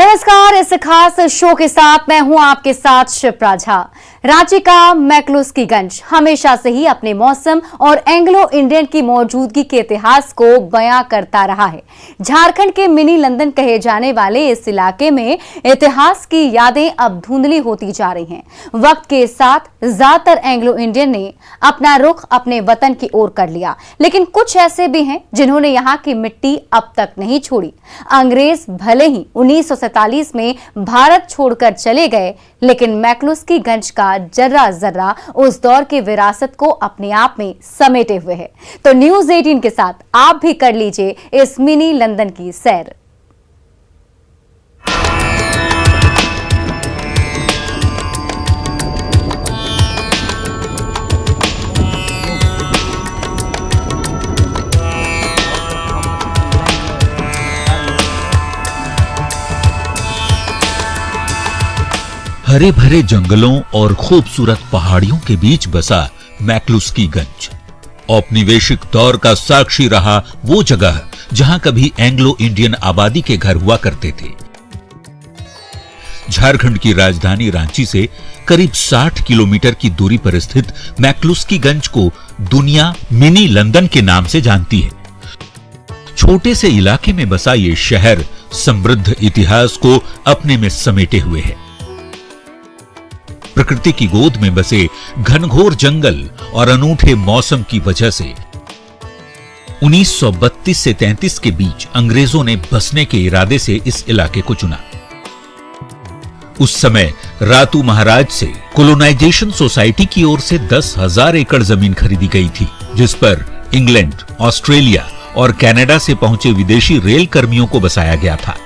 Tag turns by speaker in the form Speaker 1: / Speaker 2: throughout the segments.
Speaker 1: नमस्कार, इस खास शो के साथ मैं हूं आपके साथ शिप्रा झा। रांची का मैक्लुस्कीगंज हमेशा से ही अपने मौसम और एंग्लो इंडियन की मौजूदगी के इतिहास को बयां करता रहा है। झारखंड के मिनी लंदन कहे जाने वाले इस इलाके में इतिहास की यादें अब धुंधली होती जा रही हैं। वक्त के साथ ज्यादातर एंग्लो इंडियन ने अपना रुख अपने वतन की ओर कर लिया, लेकिन कुछ ऐसे भी हैं जिन्होंने यहाँ की मिट्टी अब तक नहीं छोड़ी। अंग्रेज भले ही 1947 में भारत छोड़कर चले गए, लेकिन मैक्लुस्कीगंज का जर्रा जर्रा उस दौर की विरासत को अपने आप में समेटे हुए है। तो न्यूज़ 18 के साथ आप भी कर लीजिए इस मिनी लंदन की सैर।
Speaker 2: हरे भरे जंगलों और खूबसूरत पहाड़ियों के बीच बसा मैक्लुस्कीगंज औपनिवेशिक दौर का साक्षी रहा वो जगह जहां कभी एंग्लो इंडियन आबादी के घर हुआ करते थे। झारखंड की राजधानी रांची से करीब 60 किलोमीटर की दूरी पर स्थित मैक्लुस्कीगंज को दुनिया मिनी लंदन के नाम से जानती है। छोटे से इलाके में बसा ये शहर समृद्ध इतिहास को अपने में समेटे हुए है। प्रकृति की गोद में बसे घनघोर जंगल और अनूठे मौसम की वजह से 1932 से 33 के बीच अंग्रेजों ने बसने के इरादे से इस इलाके को चुना। उस समय रातू महाराज से कोलोनाइजेशन सोसाइटी की ओर से 10,000 एकड़ जमीन खरीदी गई थी, जिस पर इंग्लैंड, ऑस्ट्रेलिया और कनाडा से पहुंचे विदेशी रेल कर्मियों को बसाया गया था।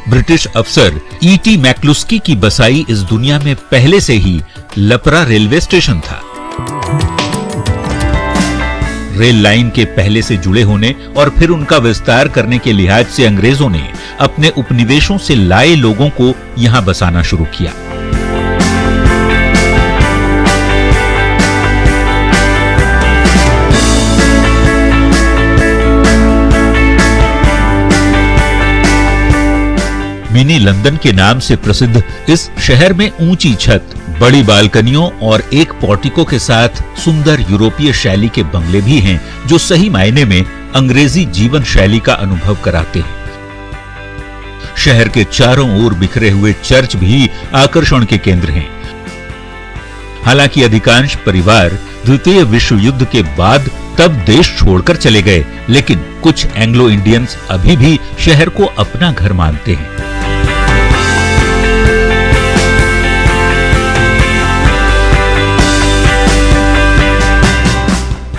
Speaker 2: ब्रिटिश अफसर E.T. मैक्लुस्की की बसाई इस दुनिया में पहले से ही लपरा रेलवे स्टेशन था। रेल लाइन के पहले से जुड़े होने और फिर उनका विस्तार करने के लिहाज से अंग्रेजों ने अपने उपनिवेशों से लाए लोगों को यहां बसाना शुरू किया। मिनी लंदन के नाम से प्रसिद्ध इस शहर में ऊंची छत, बड़ी बालकनियों और एक पोर्टिको के साथ सुंदर यूरोपीय शैली के बंगले भी हैं, जो सही मायने में अंग्रेजी जीवन शैली का अनुभव कराते हैं। शहर के चारों ओर बिखरे हुए चर्च भी आकर्षण के केंद्र हैं। हालांकि अधिकांश परिवार द्वितीय विश्व युद्ध के बाद तब देश छोड़कर चले गए, लेकिन कुछ एंग्लो इंडियंस अभी भी शहर को अपना घर मानते हैं।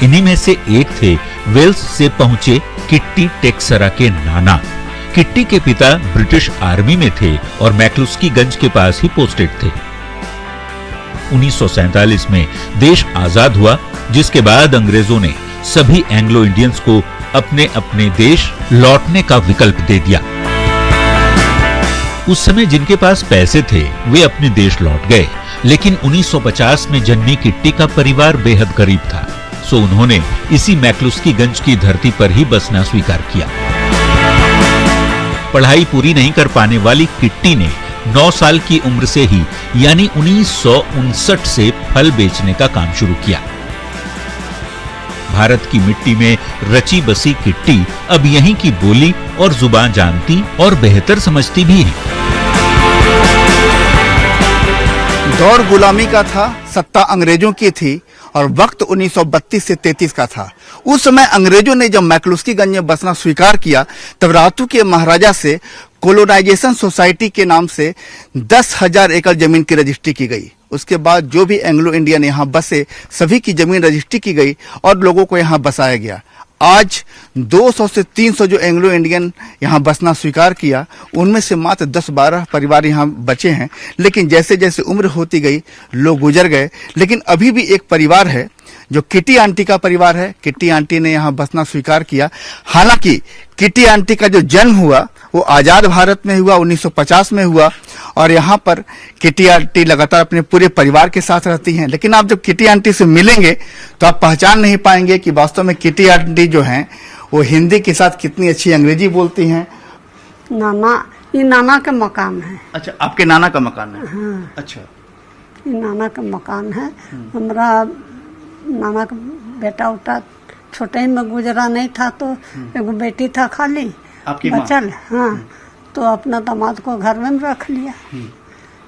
Speaker 2: इन्हीं में से एक थे वेल्स से पहुंचे किट्टी टेक्सरा के नाना। किट्टी के पिता ब्रिटिश आर्मी में थे और मैक्लुस्कीगंज के पास ही पोस्टेड थे। 1947 में देश आजाद हुआ, जिसके बाद अंग्रेजों ने सभी एंग्लो इंडियंस को अपने अपने देश लौटने का विकल्प दे दिया। उस समय जिनके पास पैसे थे वे अपने देश लौट गए, लेकिन 1950 में जन्मी किट्टी का परिवार बेहद गरीब था, सो उन्होंने इसी मैक्लुस्कीगंज की धरती पर ही बसना स्वीकार किया। पढ़ाई पूरी नहीं कर पाने वाली किट्टी ने 9 साल की उम्र से ही यानी 1959 से फल बेचने का काम शुरू किया। भारत की मिट्टी में रची बसी किट्टी अब यहीं की बोली और जुबान जानती और बेहतर समझती भी है।
Speaker 3: दौर गुलामी का था, सत्ता अंग्रेजों की थी और वक्त 1932 से 33 का था। उस समय अंग्रेजों ने जब मैक्लुस्कीगंज में बसना स्वीकार किया, तब रातू के महाराजा से कोलोनाइजेशन सोसाइटी के नाम से 10,000 एकड़ जमीन की रजिस्ट्री की गई। उसके बाद जो भी एंग्लो इंडियन यहाँ बसे, सभी की जमीन रजिस्ट्री की गई और लोगों को यहाँ बसाया गया। आज 200 से 300 जो एंग्लो इंडियन यहाँ बसना स्वीकार किया, उनमें से मात्र 10-12 परिवार यहाँ बचे हैं। लेकिन जैसे जैसे उम्र होती गई, लोग गुजर गए। लेकिन अभी भी एक परिवार है जो किट्टी आंटी का परिवार है। किट्टी आंटी ने यहाँ बसना स्वीकार किया। हालांकि किट्टी आंटी का जो जन्म हुआ वो आजाद भारत में हुआ, 1950 में हुआ, और यहाँ पर किट्टी आंटी लगातार अपने पूरे परिवार के साथ रहती हैं। लेकिन आप जब किट्टी आंटी से मिलेंगे तो आप पहचान नहीं पाएंगे कि वास्तव में किट्टी आंटी जो हैं वो हिंदी के साथ कितनी अच्छी अंग्रेजी बोलती हैं।
Speaker 4: नाना ये नाना के मकान है।
Speaker 3: अच्छा, आपके नाना का मकान है?
Speaker 4: हाँ,
Speaker 3: अच्छा।
Speaker 4: ये नाना का मकान है। हमारा नाना का बेटा उटा छोटे ही में गुजरा नहीं था, तो एगो बेटी था खाली
Speaker 3: आपकी माँ?
Speaker 4: बचल। हाँ, तो अपना दामाद को घर में रख लिया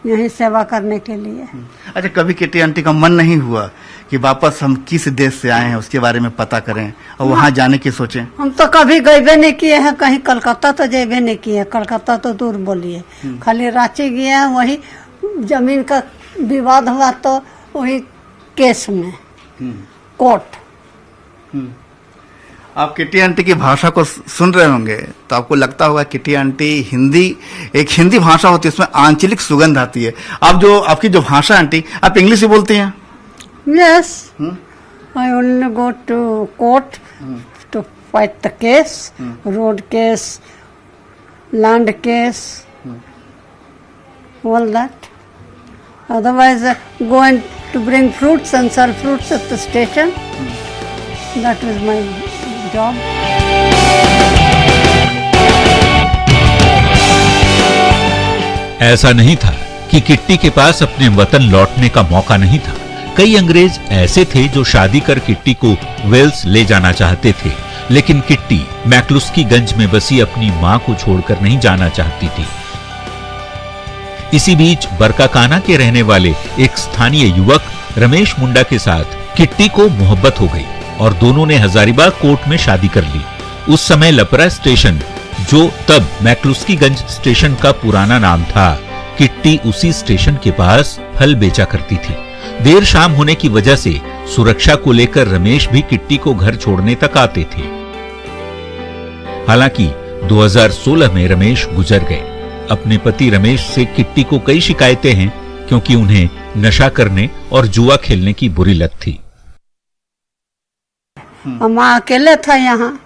Speaker 4: यही सेवा करने के लिए।
Speaker 3: अच्छा, कभी किटी आंटी का मन नहीं हुआ कि वापस हम किस देश से आए हैं उसके बारे में पता करें और वहाँ जाने की सोचें?
Speaker 4: हम तो कभी गए नहीं किए हैं कहीं, कलकत्ता तो जेबे नहीं किए, कलकत्ता तो दूर बोलिए, खाली रांची गए हैं। वही जमीन का विवाद हुआ तो वही केस में कोर्ट।
Speaker 3: आप किटी आंटी की भाषा को सुन रहे होंगे तो आपको लगता होगा किटी आंटी हिंदी, एक हिंदी भाषा होती है उसमें आंचलिक सुगंध आती है। आप जो आपकी जो भाषा आंटी, आप इंग्लिश ही बोलती हैं?
Speaker 4: Yes, I only go to court to fight the case, road case, land case, all that. Otherwise, going to bring fruits and sell fruits at the station. That was my job.
Speaker 2: ऐसा नहीं था कि kitty के पास अपने वतन लौटने का मौका नहीं था। कई अंग्रेज ऐसे थे जो शादी कर किट्टी को वेल्स ले जाना चाहते थे, लेकिन किट्टी मैक्लुस्कीगंज में बसी अपनी मां को छोड़कर नहीं जाना चाहती थी। इसी बीच बरकाकाना के रहने वाले एक स्थानीय युवक रमेश मुंडा के साथ किट्टी को मोहब्बत हो गई और दोनों ने हजारीबाग कोर्ट में शादी कर ली। उस समय लपरा स्टेशन, जो तब मैक्लुस्कीगंज स्टेशन का पुराना नाम था, किट्टी उसी स्टेशन के पास फल बेचा करती थी। देर शाम होने की वजह से सुरक्षा को लेकर रमेश भी किट्टी को घर छोड़ने तक आते थे। हालांकि 2016 में रमेश गुजर गए। अपने पति रमेश से किट्टी को कई शिकायतें हैं क्योंकि उन्हें नशा करने और जुआ खेलने की बुरी लत थी।
Speaker 4: हम अकेले था यहाँ,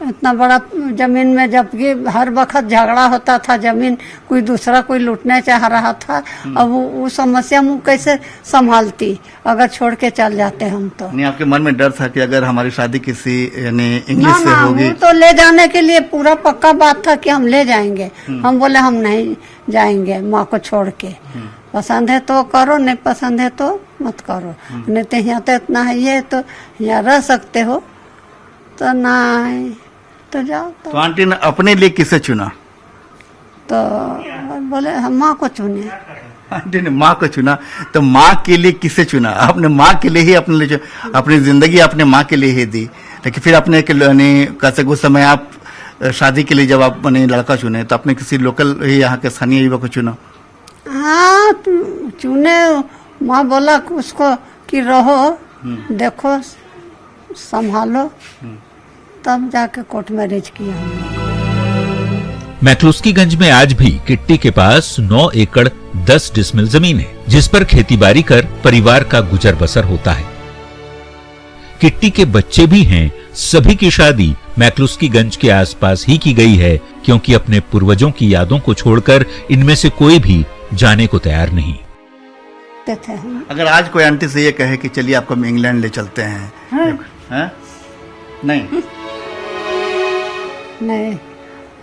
Speaker 4: इतना बड़ा जमीन में, जबकि हर वक्त झगड़ा होता था, जमीन कोई दूसरा कोई लूटने चाह रहा था। अब वो समस्या मुझे कैसे संभालती अगर छोड़ के चल जाते हम तो।
Speaker 3: नहीं, आपके मन में डर था कि अगर हमारी शादी किसी यानी इंग्लिश से होगी?
Speaker 4: तो ले जाने के लिए पूरा पक्का बात था कि हम ले जाएंगे। हम बोले हम नहीं जाएंगे माँ को छोड़ के। पसंद है तो करो, नहीं पसंद है तो मत करो। नहीं तो यहाँ तो इतना है, ये तो यहाँ रह सकते हो, तो नहीं तो जाओ।
Speaker 3: तो आंटी ने अपने लिए किसे चुना?
Speaker 4: तो बोले हम माँ को चुने।
Speaker 3: आंटी ने माँ को चुना, तो माँ के लिए किसे चुना? आपने माँ के लिए ही अपने लिए अपनी जिंदगी अपने माँ के लिए ही दी, लेकिन फिर अपने कैसे कुछ समय आप शादी के लिए जब आप अपने लड़का चुने तो आपने किसी लोकल यहाँ के स्थानीय युवक को चुना?
Speaker 4: हाँ, चुने। माँ बोला उसको कि रहो, देखो, संभालो, तब जाके कोर्ट मैरिज किया हम लोग।
Speaker 2: मैक्लुस्कीगंज में आज भी किट्टी के पास 9 एकड़ 10 डिसमिल जमीन है, जिस पर खेतीबाड़ी कर परिवार का गुजर बसर होता है। किट्टी के बच्चे भी हैं। सभी की शादी मैक्लुस्कीगंज के आसपास ही की गई है, क्योंकि अपने पूर्वजों की यादों को छोड़कर इनमें से कोई भी जाने को तैयार नहीं
Speaker 4: थे।
Speaker 3: अगर आज कोई आंटी से ये कहे कि चलिए आपको हम इंग्लैंड ले चलते हैं, हैं? नहीं
Speaker 4: नहीं,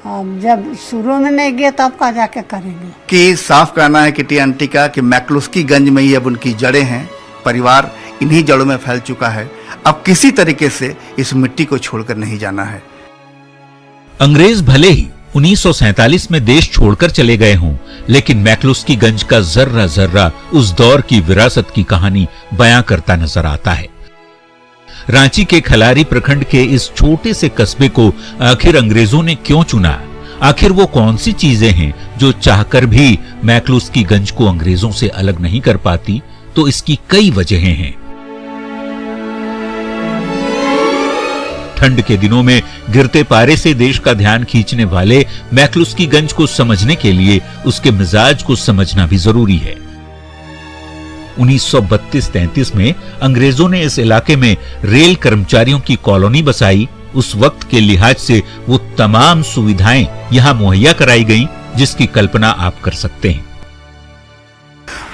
Speaker 4: अब जब शुरू में नहीं गए तब का जाके करेंगे।
Speaker 3: कि साफ कहना है किटी आंटी का कि मैक्लुस्कीगंज में ही अब उनकी जड़ें हैं, परिवार इन्हीं जड़ों में फैल चुका है। अब किसी तरीके से इस मिट्टी को छोड़कर नहीं जाना है।
Speaker 2: अंग्रेज भले ही 1947 में देश छोड़कर चले गए हों, लेकिन मैक्लुस्कीगंज का जर्रा जर्रा उस दौर की विरासत की कहानी बयां करता नजर आता है। रांची के खलारी प्रखंड के इस छोटे से कस्बे को आखिर अंग्रेजों ने क्यों चुना? आखिर वो कौन सी चीजें हैं जो चाहकर भी मैक्लुस्कीगंज को अंग्रेजों से अलग नहीं कर पाती? तो इसकी कई वजहें हैं। ठंड के दिनों में गिरते पारे से देश का ध्यान खींचने वाले मैक्लुस्कीगंज को समझने के लिए उसके मिजाज को समझना भी जरूरी है। 1932-33 में अंग्रेजों ने इस इलाके में रेल कर्मचारियों की कॉलोनी बसाई। उस वक्त के लिहाज से वो तमाम सुविधाएं यहां मुहैया कराई गईं, जिसकी कल्पना आप कर सकते हैं।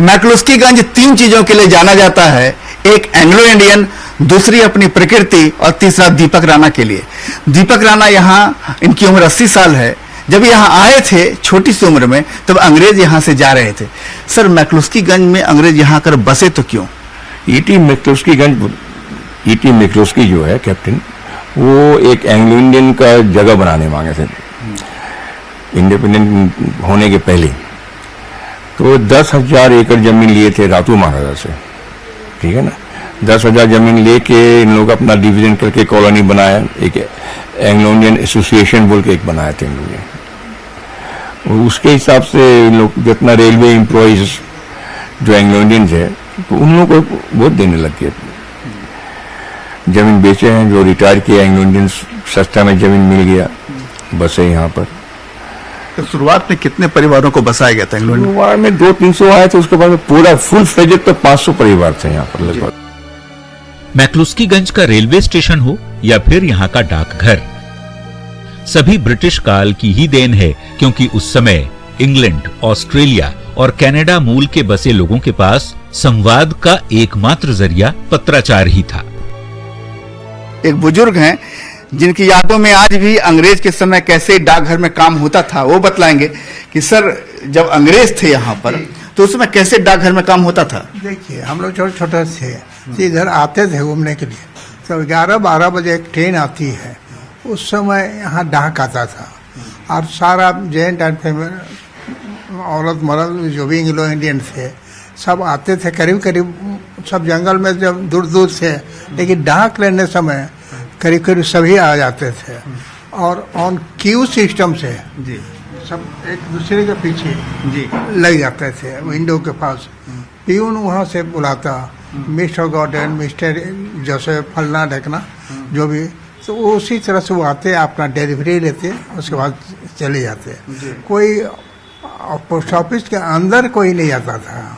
Speaker 3: मैक्लुस्कीगंज 3 चीजों के लिए जाना जाता है। एक एंग्लो इंडियन, दूसरी अपनी प्रकृति और तीसरा दीपक राणा के लिए। दीपक राणा यहाँ, इनकी उम्र 80 साल है, जब यहाँ आए थे छोटी सी उम्र में, तब अंग्रेज यहाँ से जा रहे थे। सर, मैक्लुस्कीगंज में अंग्रेज यहाँ आकर बसे तो क्यों?
Speaker 5: ईटी मैक्लुस्की जो है कैप्टन, वो एक एंग्लो इंडियन का जगह बनाने मांगे थे इंडिपेंडेंट होने के पहले। तो 10,000 एकड़ जमीन लिए थे रातू महाराजा से, ठीक है ना। 10,000 जमीन लेके इन लोग अपना डिवीजन करके कॉलोनी बनाया, एक एंग्लो इंडियन एसोसिएशन बोल के एक बनाए थे इन लोग ने। और उसके हिसाब से इन लोग जितना रेलवे एम्प्लॉइज जो एंग्लो इंडियन थे, तो उन लोगों को बहुत देने लग गए। जमीन बेचे हैं, जो रिटायर किए एंग्लो इंडियन, सस्ता में जमीन मिल गया, बसे यहाँ पर।
Speaker 3: तो शुरुआत में कितने परिवारों को बसाया गया था एंग्लो इंडियन?
Speaker 5: शुरुआत में 200-300 आए थे, उसके बाद में पूरा फुल फ्लेजेड तो 500 परिवार थे यहाँ पर लगभग।
Speaker 2: मैक्लुस्कीगंज का रेलवे स्टेशन हो या फिर यहाँ का डाकघर, सभी ब्रिटिश काल की ही देन है, क्योंकि उस समय इंग्लैंड, ऑस्ट्रेलिया और कनाडा मूल के बसे लोगों के पास संवाद का एकमात्र जरिया पत्राचार ही था।
Speaker 3: एक बुजुर्ग हैं जिनकी यादों में आज भी अंग्रेज के समय कैसे डाकघर में काम होता था वो बतलाएंगे कि सर, जब अंग्रेज थे यहाँ पर तो उस समय कैसे डाकघर में काम होता था।
Speaker 6: देखिए, हम लोग छोटे छोटे थे, इधर आते थे घूमने के लिए। तो 11-12 बजे एक ट्रेन आती है, उस समय यहाँ डाक आता था और सारा जेंट एंड फीमेल, औरत मर्द जो भी एंग्लो इंडियन थे, सब आते थे। करीब करीब सब जंगल में जब दूर दूर थे, लेकिन डाक लेने समय करीब करीब सभी आ जाते थे। और ऑन क्यू सिस्टम से
Speaker 3: जी
Speaker 6: सब एक दूसरे के पीछे
Speaker 3: जी
Speaker 6: लग जाते थे विंडो के पास। प्यून वहाँ से बुलाता, मिस्टर गॉर्डन, मिस्टर जैसे फलना ढकना जो भी, तो उसी तरह से वो आते, अपना डिलीवरी लेते, उसके बाद चले जाते। कोई पोस्ट ऑफिस के अंदर कोई नहीं आता था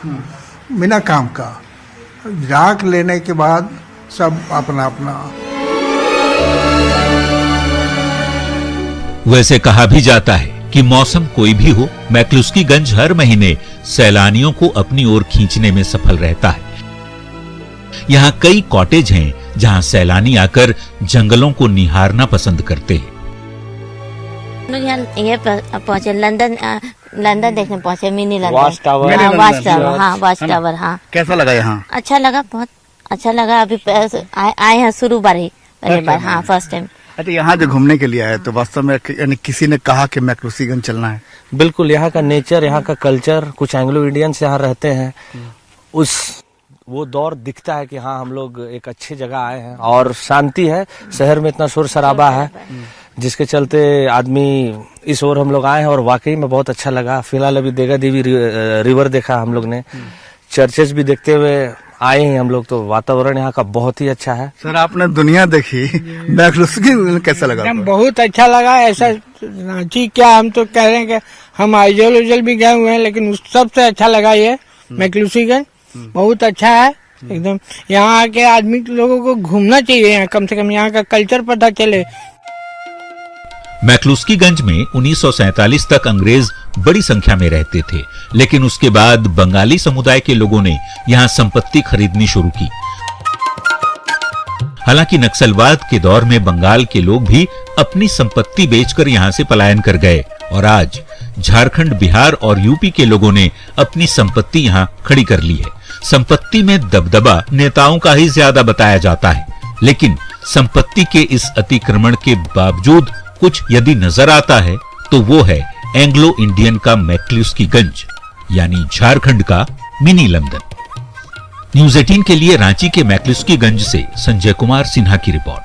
Speaker 6: बिना काम का। डाक लेने के बाद सब अपना अपना।
Speaker 2: वैसे कहा भी जाता है कि मौसम कोई भी हो, मैक्लुस्कीगंज हर महीने सैलानियों को अपनी ओर खींचने में सफल रहता है। यहाँ कई कॉटेज हैं जहाँ सैलानी आकर जंगलों को निहारना पसंद करते हैं।
Speaker 7: ये पहुंचे लंदन देखने पहुंचे, mini London,
Speaker 5: watch tower.
Speaker 7: Watch tower. हाँ,
Speaker 3: कैसा लगा यहाँ?
Speaker 7: अच्छा लगा, बहुत अच्छा लगा। अभी आए हैं शुरू बार ही, पहली बार। हाँ, फर्स्ट टाइम।
Speaker 3: अच्छा, यहाँ जो घूमने के लिए आए तो वास्तव में यानी किसी ने कहा कि मैक्लुस्कीगंज चलना है?
Speaker 8: बिल्कुल, यहाँ का नेचर, यहाँ का कल्चर, कुछ एंग्लो इंडियंस यहाँ रहते हैं, वो दौर दिखता है कि हाँ, हम लोग एक अच्छी जगह आए हैं और शांति है। शहर में इतना शोर शराबा है, जिसके चलते आदमी इस ओर हम लोग आए हैं और वाकई में बहुत अच्छा लगा। फिलहाल अभी देगा देवी रिवर देखा हम लोग ने, चर्चेस भी देखते हुए आए हैं हम लोग, तो वातावरण यहाँ का बहुत ही अच्छा है।
Speaker 3: सर, आपने दुनिया देखी, मैक्लुस्कीगंज कैसा लगा?
Speaker 9: एकदम बहुत अच्छा लगा। ऐसा रांची क्या, हम तो कह रहे हैं कि हम आइजोल भी गए हुए हैं, लेकिन उस सबसे अच्छा लगा ये मैक्लुस्कीगंज। बहुत अच्छा है एकदम। यहाँ आके आदमी लोगों को घूमना चाहिए, यहाँ कम से कम यहाँ का कल्चर पता चले।
Speaker 2: मैक्लुस्कीगंज में 1947 तक अंग्रेज बड़ी संख्या में रहते थे, लेकिन उसके बाद बंगाली समुदाय के लोगों ने यहाँ संपत्ति खरीदनी शुरू की। हालांकि नक्सलवाद के दौर में बंगाल के लोग भी अपनी संपत्ति बेचकर यहाँ से पलायन कर गए और आज झारखंड, बिहार और यूपी के लोगों ने अपनी संपत्ति यहाँ खड़ी कर ली है। संपत्ति में दबदबा नेताओं का ही ज्यादा बताया जाता है, लेकिन संपत्ति के इस अतिक्रमण के बावजूद कुछ यदि नजर आता है तो वो है एंग्लो इंडियन का मैक्लुस्कीगंज, यानी झारखंड का मिनी लंदन। न्यूज़ 18 के लिए रांची के मैक्लुस्कीगंज से संजय कुमार सिन्हा की रिपोर्ट।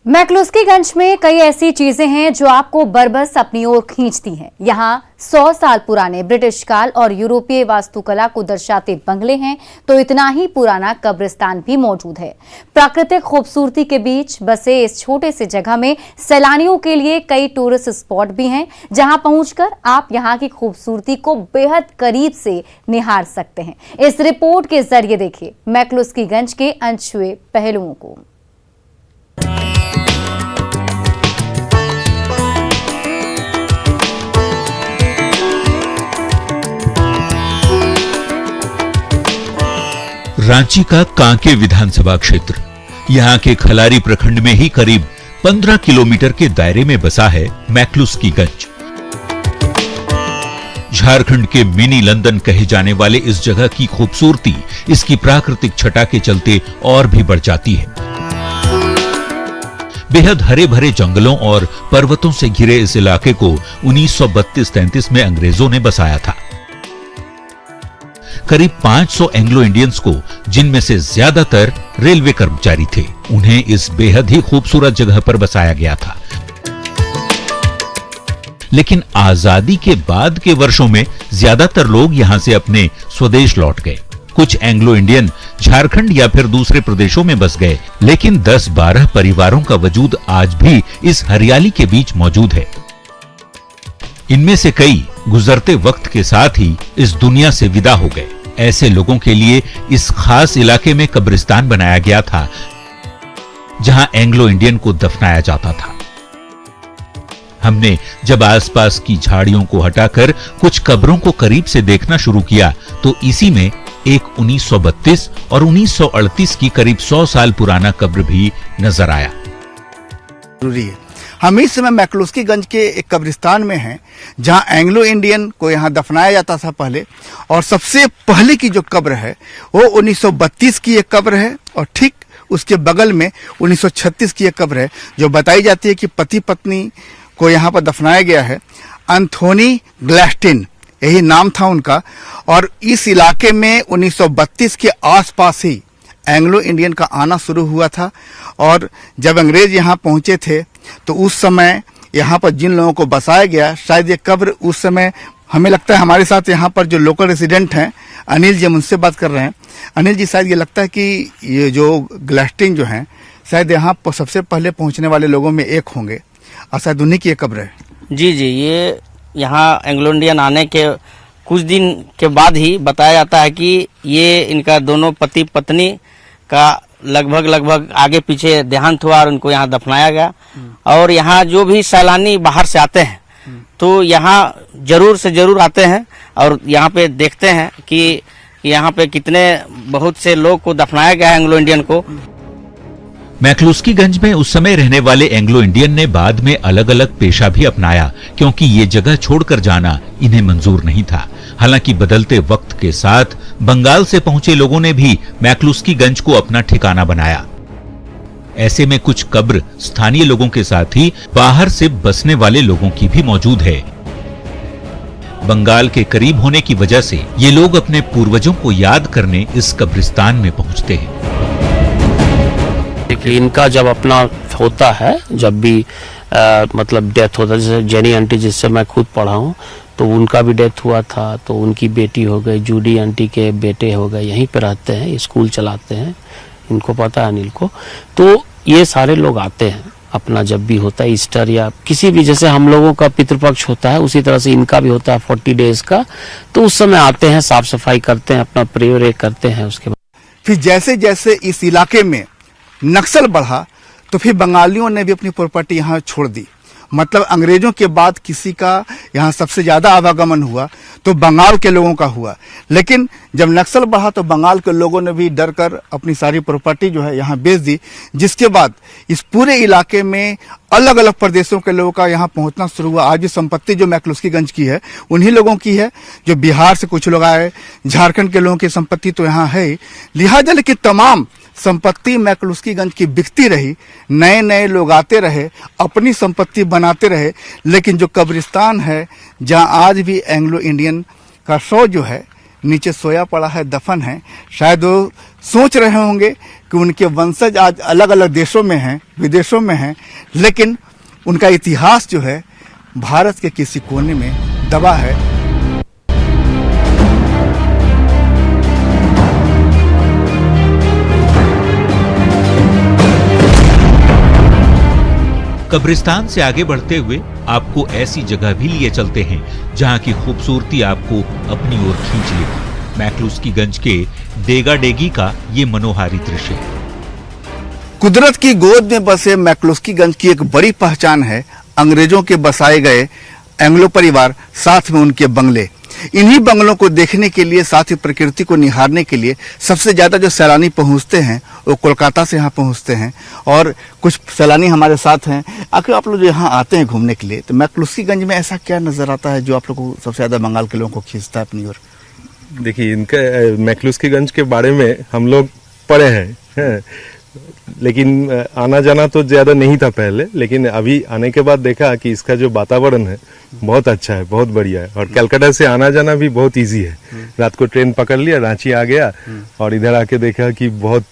Speaker 1: मैक्लुस्कीगंज में कई ऐसी चीजें हैं जो आपको बरबस अपनी ओर खींचती हैं। यहाँ 100 साल पुराने ब्रिटिश काल और यूरोपीय वास्तुकला को दर्शाते बंगले हैं, तो इतना ही पुराना कब्रिस्तान भी मौजूद है। प्राकृतिक खूबसूरती के बीच बसे इस छोटे से जगह में सैलानियों के लिए कई टूरिस्ट स्पॉट भी हैं, जहां पहुंचकर आप यहां की खूबसूरती को बेहद करीब से निहार सकते हैं। इस रिपोर्ट के जरिए देखिए मैक्लुस्कीगंज के अनछुए पहलुओं को।
Speaker 2: रांची का कांके विधानसभा क्षेत्र, यहाँ के खलारी प्रखंड में ही करीब 15 किलोमीटर के दायरे में बसा है मैक्लुस्कीगंज। झारखंड के मिनी लंदन कहे जाने वाले इस जगह की खूबसूरती इसकी प्राकृतिक छटा के चलते और भी बढ़ जाती है। बेहद हरे भरे जंगलों और पर्वतों से घिरे इस इलाके को 1932-33 में अंग्रेजों ने बसाया था। करीब 500 एंग्लो इंडियंस को, जिनमें से ज्यादातर रेलवे कर्मचारी थे, उन्हें इस बेहद ही खूबसूरत जगह पर बसाया गया था। लेकिन आजादी के बाद के वर्षों में ज्यादातर लोग यहां से अपने स्वदेश लौट गए। कुछ एंग्लो इंडियन झारखंड या फिर दूसरे प्रदेशों में बस गए, लेकिन 10-12 परिवारों का वजूद आज भी इस हरियाली के बीच मौजूद है। इनमें से कई गुजरते वक्त के साथ ही इस दुनिया से विदा हो गए। ऐसे लोगों के लिए इस खास इलाके में कब्रिस्तान बनाया गया था, जहां एंग्लो इंडियन को दफनाया जाता था। हमने जब आसपास की झाड़ियों को हटाकर कुछ कब्रों को करीब से देखना शुरू किया, तो इसी में एक 1932 और 1938 की करीब 100 साल पुराना कब्र भी नजर आया।
Speaker 3: जरूरी है। हम इस समय मैक्लुस्कीगंज के एक कब्रिस्तान में हैं, जहां एंग्लो इंडियन को यहां दफनाया जाता था पहले। और सबसे पहले की जो कब्र है वो 1932 की एक कब्र है, और ठीक उसके बगल में 1936 की एक कब्र है, जो बताई जाती है कि पति पत्नी को यहाँ पर दफनाया गया है। एंथोनी ग्लैस्टिन, यही नाम था उनका। और इस इलाके में 1932 के आसपास ही एंग्लो इंडियन का आना शुरू हुआ था। और जब अंग्रेज यहाँ पहुंचे थे, तो उस समय यहाँ पर जिन लोगों को बसाया गया, शायद ये कब्र उस समय, हमें लगता है हमारे साथ यहाँ पर जो लोकल रेसिडेंट हैं अनिल जी, हम उनसे बात कर रहे हैं। अनिल जी, शायद ये लगता है कि ये जो ग्लैस्टिन जो हैं, शायद यहाँ पर सबसे पहले पहुंचने वाले लोगों में एक होंगे, और शायद उन्हीं की ये कब्र है।
Speaker 10: जी, ये यहाँ एंग्लो इंडियन आने के कुछ दिन के बाद ही बताया जाता है कि ये इनका दोनों पति पत्नी का लगभग आगे पीछे देहांत हुआ और उनको यहाँ दफनाया गया। और यहाँ जो भी सैलानी बाहर से आते हैं, तो यहाँ जरूर से जरूर आते हैं और यहाँ पे देखते हैं कि यहाँ पे कितने बहुत से लोग को दफनाया गया है एंग्लो इंडियन को।
Speaker 2: मैक्लुस्कीगंज में उस समय रहने वाले एंग्लो इंडियन ने बाद में अलग अलग पेशा भी अपनाया, क्योंकि ये जगह छोड़कर जाना इन्हें मंजूर नहीं था। हालांकि बदलते वक्त के साथ बंगाल से पहुंचे लोगों ने भी मैक्लुस्कीगंज को अपना ठिकाना बनाया। ऐसे में कुछ कब्र स्थानीय लोगों के साथ ही बाहर से बसने वाले लोगों की भी मौजूद है। बंगाल के करीब होने की वजह से ये लोग अपने पूर्वजों को याद करने इस कब्रिस्तान में पहुंचते हैं।
Speaker 11: इनका जब अपना होता है, जब भी मतलब डेथ होता है, जैसे जेनी आंटी जिससे मैं खुद पढ़ा हूँ, तो उनका भी डेथ हुआ था, तो उनकी बेटी हो गई, जूडी आंटी के बेटे हो गए, यहीं पे रहते हैं, स्कूल चलाते हैं, इनको पता है अनिल को। तो ये सारे लोग आते हैं अपना, जब भी होता है ईस्टर या किसी भी, जैसे हम लोगों का पितृपक्ष होता है, उसी तरह से इनका भी होता है 40 डेज का। तो उस समय आते हैं, साफ सफाई करते हैं, अपना प्रेयर करते हैं। उसके बाद
Speaker 3: फिर जैसे जैसे इस इलाके में नक्सल बढ़ा, तो फिर बंगालियों ने भी अपनी प्रॉपर्टी यहाँ छोड़ दी। मतलब अंग्रेजों के बाद किसी का यहाँ सबसे ज्यादा आवागमन हुआ तो बंगाल के लोगों का हुआ। लेकिन जब नक्सल बढ़ा तो बंगाल के लोगों ने भी डर कर अपनी सारी प्रॉपर्टी जो है यहाँ बेच दी, जिसके बाद इस पूरे इलाके में अलग अलग प्रदेशों के लोगों का यहाँ पहुंचना शुरू हुआ। आज जो संपत्ति जो मैक्लुस्कीगंज की है उन्हीं लोगों की है, जो बिहार से कुछ लोग आए, झारखंड के लोगों की संपत्ति तो यहाँ है। लिहाजा लेकिन तमाम संपत्ति मैक्लुस्कीगंज की बिकती रही, नए नए लोग आते रहे, अपनी संपत्ति बनाते रहे। लेकिन जो कब्रिस्तान है, जहां आज भी एंग्लो इंडियन का शव जो है नीचे सोया पड़ा है, दफन है, शायद वो सोच रहे होंगे कि उनके वंशज आज अलग अलग देशों में हैं, विदेशों में हैं, लेकिन उनका इतिहास जो है भारत के किसी कोने में दबा है।
Speaker 2: कब्रिस्तान से आगे बढ़ते हुए आपको ऐसी जगह भी लिए चलते हैं जहां की खूबसूरती आपको अपनी ओर खींच लेगी। मैक्लुस्कीगंज के डेगा डेगी का ये मनोहारी दृश्य है।
Speaker 3: कुदरत की गोद में बसे मैक्लुस्कीगंज की एक बड़ी पहचान है अंग्रेजों के बसाए गए एंग्लो परिवार, साथ में उनके बंगले। इन्हीं बंगलों को देखने के लिए, साथ ही प्रकृति को निहारने के लिए सबसे ज्यादा जो सैलानी पहुंचते हैं वो कोलकाता से यहाँ पहुंचते हैं। और कुछ सैलानी हमारे साथ हैं। आखिर आप लोग जो यहाँ आते हैं घूमने के लिए, तो मैक्लुस्कीगंज में ऐसा क्या नजर आता है जो आप लोग को सबसे ज्यादा बंगाल के लोगों को खींचता है अपनी ओर?
Speaker 12: देखिए, इनका मैक्लुस्कीगंज के बारे में हम लोग पढ़े हैं, लेकिन आना जाना तो ज्यादा नहीं था पहले, लेकिन अभी आने के बाद देखा कि इसका जो वातावरण है बहुत अच्छा है, बहुत बढ़िया है। और कलकत्ता से आना जाना भी बहुत इजी है। रात को ट्रेन पकड़ लिया, रांची आ गया और इधर आके देखा कि बहुत